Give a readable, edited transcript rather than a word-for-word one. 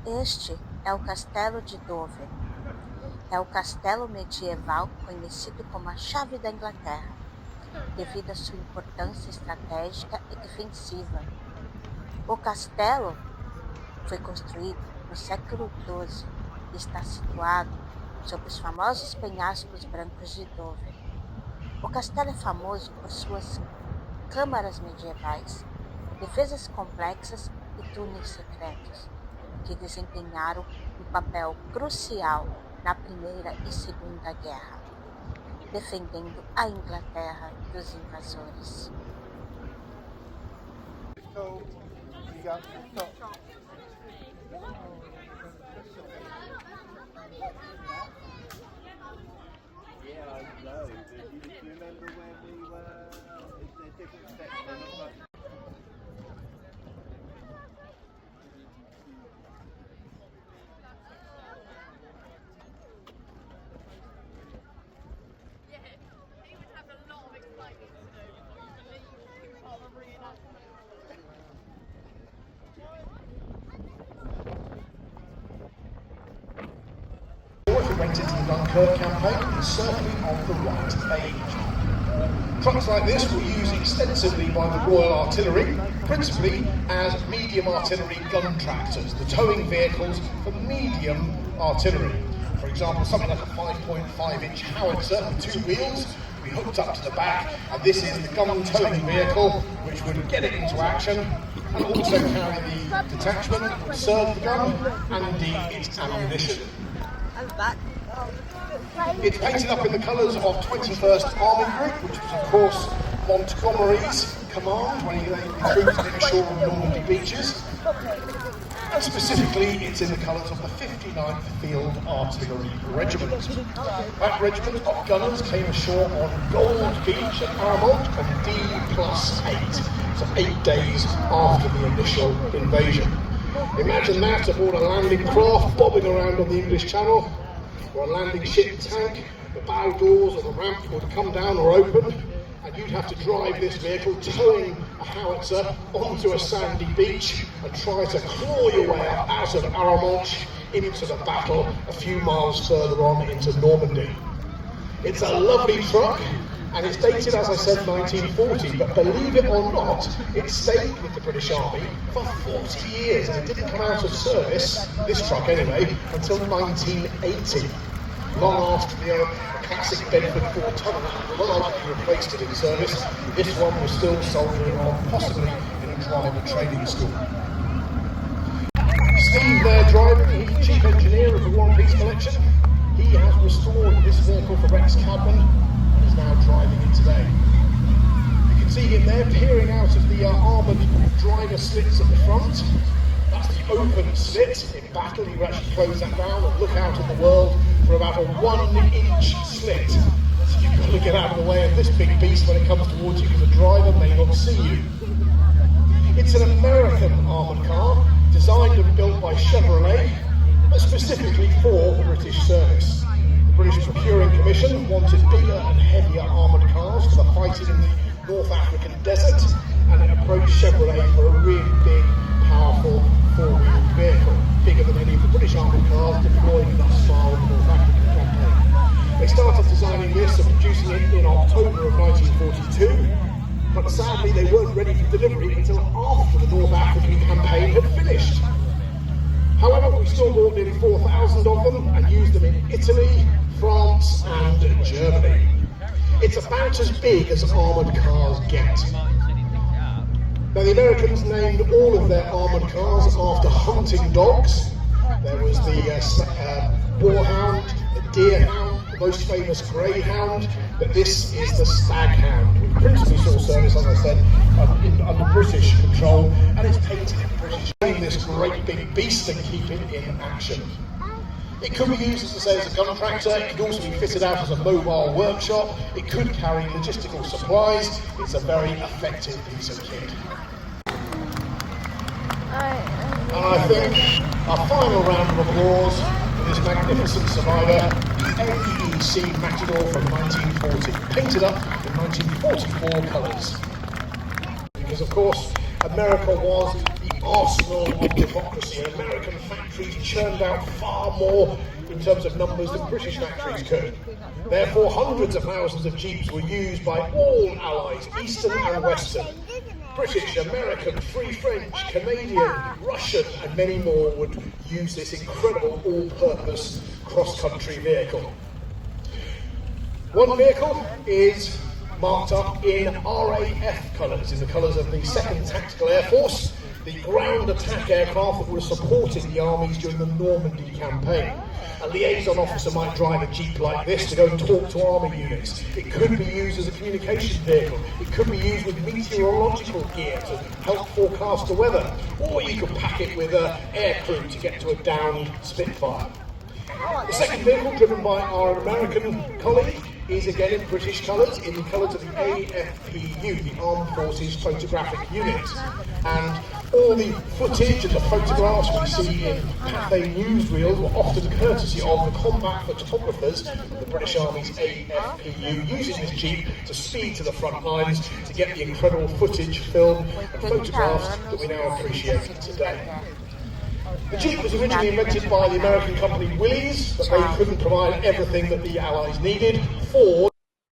Este é o Castelo de Dover. É o castelo medieval conhecido como a Chave da Inglaterra, devido à sua importância estratégica e defensiva. O castelo foi construído no século XII e está situado sobre os famosos penhascos brancos de Dover. O castelo é famoso por suas câmaras medievais, defesas complexas e túneis secretos, que desempenharam um papel crucial na Primeira e Segunda Guerra, defendendo a Inglaterra dos invasores. Yeah, I know. Do you remember when we were in a different section? He would have a lot of explaining to do before you believe him part of a reenactment. Or if it went into the Dunkirk campaign, it's certainly on the right age. Trucks like this were used extensively by the Royal Artillery, principally as medium artillery gun tractors, the towing vehicles for medium artillery. For example, something like a 5.5-inch howitzer with two wheels would be hooked up to the back, and this is the gun towing vehicle which would get it into action and also carry the detachment that would serve the gun and indeed its ammunition. It's painted up in the colours of 21st Army Group, which was of course Montgomery's command when he laid the troops near shore of Normandy beaches. And specifically, it's in the colours of the 59th Field Artillery Regiment. That regiment of gunners came ashore on Gold Beach at Paramount on D+8, so 8 days after the initial invasion. Imagine that aboard a landing craft bobbing around on the English Channel, or a landing ship tank. The bow doors of the ramp would come down or open, and you'd have to drive this vehicle towing a howitzer onto a sandy beach and try to claw your way up out of Arromanches into the battle a few miles further on into Normandy. It's a lovely truck, and it's dated, as I said, 1940, but believe it or not, it stayed with the British Army for 40 years, and it didn't come out of service, this truck anyway, until 1980. Long after the classic Bedford 4-tonner had largely replaced it in service, this one was still soldiering on, possibly in a driver training school. Steve there driving, he's chief engineer of the War and Peace Collection. He has restored this vehicle for Rex Cadman and is now driving it today. You can see him there peering out of the armoured driver slits at the front. That's the open slit. In battle you actually close that down and look out at the world for about a 1-inch slit. So you've got to get out of the way of this big beast when it comes towards you, because the driver may not see you. It's an American armoured car, designed and built by Chevrolet, but specifically for British service. The British Procuring Commission wanted bigger and heavier armoured cars for the fighting in the North African desert, and it approached Chevrolet for a really big, powerful, four-wheeled vehicle, bigger than any of the British armoured cars deployed thus far in the North African campaign. They started designing this and producing it in October of 1942, but sadly they weren't ready for delivery until after the North African campaign had finished. However, we still bought nearly 4,000 of them and used them in Italy, France and Germany. It's about as big as armoured cars get. Now, the Americans named all of their armoured cars after hunting dogs. There was the boarhound, the deerhound, the most famous greyhound, but this is the staghound, which principally saw service, as I said, under British control, and it's painted in British. This great big beast and keep it in action. It could be used, as I say, as a gun tractor. It could also be fitted out as a mobile workshop. It could carry logistical supplies. It's a very effective piece of kit. And I think our final round of applause for this magnificent survivor, the AEC Matador from 1940, painted up in 1944 colours. Because of course, America was the arsenal of democracy, and American factories churned out far more in terms of numbers than British factories could. Therefore, hundreds of thousands of Jeeps were used by all allies, Eastern and Western. British, American, Free French, Canadian, Russian, and many more would use this incredible all-purpose cross-country vehicle. One vehicle is marked up in RAF colours, in the colours of the 2nd Tactical Air Force, the ground attack aircraft that were supporting the armies during the Normandy campaign. A liaison officer might drive a Jeep like this to go and talk to army units. It could be used as a communication vehicle. It could be used with meteorological gear to help forecast the weather. Or you could pack it with an air crew to get to a downed Spitfire. The second vehicle, driven by our American colleague, is again in British colours, in the colours of the AFPU, the Armed Forces Photographic Unit. And all the footage and the photographs we see in Pathé newsreels were often courtesy of the combat photographers of the British Army's AFPU, using this Jeep to speed to the front lines to get the incredible footage, film and photographs that we now appreciate today. The Jeep was originally invented by the American company Willys, but they couldn't provide everything that the Allies needed. Ford